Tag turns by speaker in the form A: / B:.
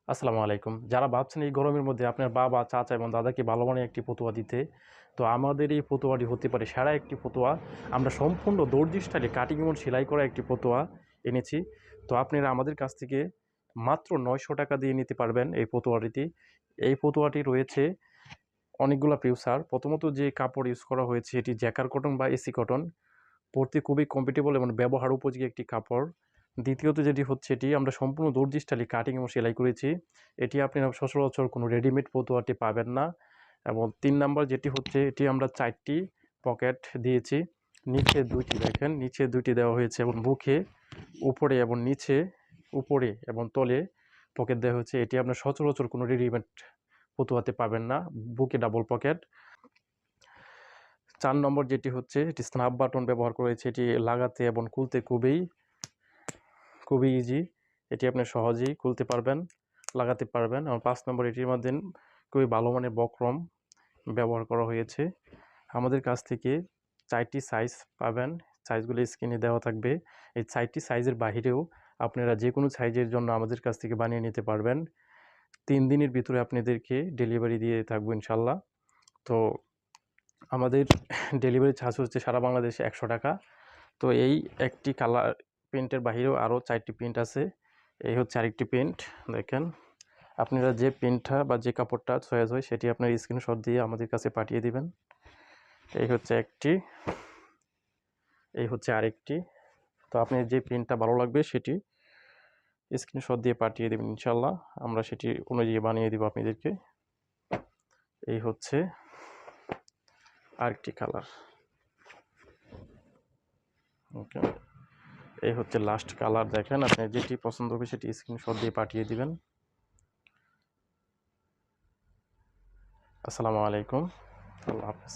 A: আসসালামু আলাইকুম। যারা ভাবছেন এই গরমের মধ্যে আপনার বাবা, চাচা এবং দাদাকে ভালো মানের একটি ফতুয়া দিতে, তো আমাদের এই ফতুয়াটি হতে পারে সেরা একটি ফতুয়া। আমরা সম্পূর্ণ দর্জি স্টাইলে কাটিং এবং সেলাই করা একটি ফতুয়া এনেছি। তো আপনারা আমাদের কাছ থেকে মাত্র ৳৯০০ দিয়ে নিতে পারবেন এই ফতুয়াটিতে। এই ফতুয়াটি রয়েছে অনেকগুলা ফিউচার। প্রথমত যে কাপড় ইউজ করা হয়েছে এটি জ্যাকার কটন বা এসি কটন। পরতে খুবই কমফোর্টেবল এবং ব্যবহার উপযোগী একটি কাপড়। দ্বিতীয়ত যেটি হচ্ছে এটি আমরা সম্পূর্ণ দর্জি স্টাইলে কাটিং এবং সেলাই করেছি। এটি আপনারা সচরাচর কোনো রেডিমেড ফতুয়াটি পাবেন না। এবং ৩ নাম্বার যেটি হচ্ছে এটি আমরা ৪টি পকেট দিয়েছি। নিচে ২টি দেখেন, নিচে ২টি দেওয়া হয়েছে এবং বুকে, উপরে এবং নিচে, উপরে এবং তলে পকেট দেওয়া হয়েছে। এটি আপনার সচরাচর কোনো রেডিমেড ফতুয়াতে পাবেন না। বুকে ডাবল পকেট। ৪ নম্বর যেটি হচ্ছে এটি স্ন্যাপ বাটন ব্যবহার করেছে। এটি লাগাতে এবং খুলতে খুবই ইজি। এটি আপনি সহজেই খুলতে পারবেন, লাগাতে পারবেন। এবং ৫ নম্বর এটির মধ্যে খুবই ভালো মানের বক্রম ব্যবহার করা হয়েছে। আমাদের কাছ থেকে ৪টি সাইজ পাবেন। সাইজগুলো স্ক্রিনে দেওয়া থাকবে। এই ৪টি সাইজের বাহিরেও আপনারা যেকোনো সাইজের জন্য আমাদের কাছ থেকে বানিয়ে নিতে পারবেন। ৩ দিনের ভিতরে আপনাদেরকে ডেলিভারি দিয়ে থাকবো ইনশাল্লাহ। তো আমাদের ডেলিভারি চার্জ হচ্ছে সারা বাংলাদেশে ৳১০০। তো এই একটি কালার প্রিন্টের বাহিরেও আরও ৪টি প্রিন্ট আছে। এই হচ্ছে আরেকটি প্রিন্ট দেখেন। আপনারা যে প্রিন্টটা বা যে কাপড়টা চয়েস হয় সেটি আপনার স্ক্রিনশট দিয়ে আমাদের কাছে পাঠিয়ে দিবেন। এই হচ্ছে একটি, এই হচ্ছে আরেকটি। তো আপনি যে প্রিন্টটা ভালো লাগবে সেটি স্ক্রিনশট দিয়ে পাঠিয়ে দেবেন ইনশাল্লাহ। আমরা সেটি অনুযায়ী বানিয়ে দিব আপনাদেরকে। এই হচ্ছে আরেকটি কালার। ওকে, এই হচ্ছে লাস্ট কালার দেখেন। আপনি যেটি পছন্দ হবে সেটি স্ক্রিনশট দিয়ে পাঠিয়ে দিবেন। আসসালামু আলাইকুম। আল্লাহ হাফেজ।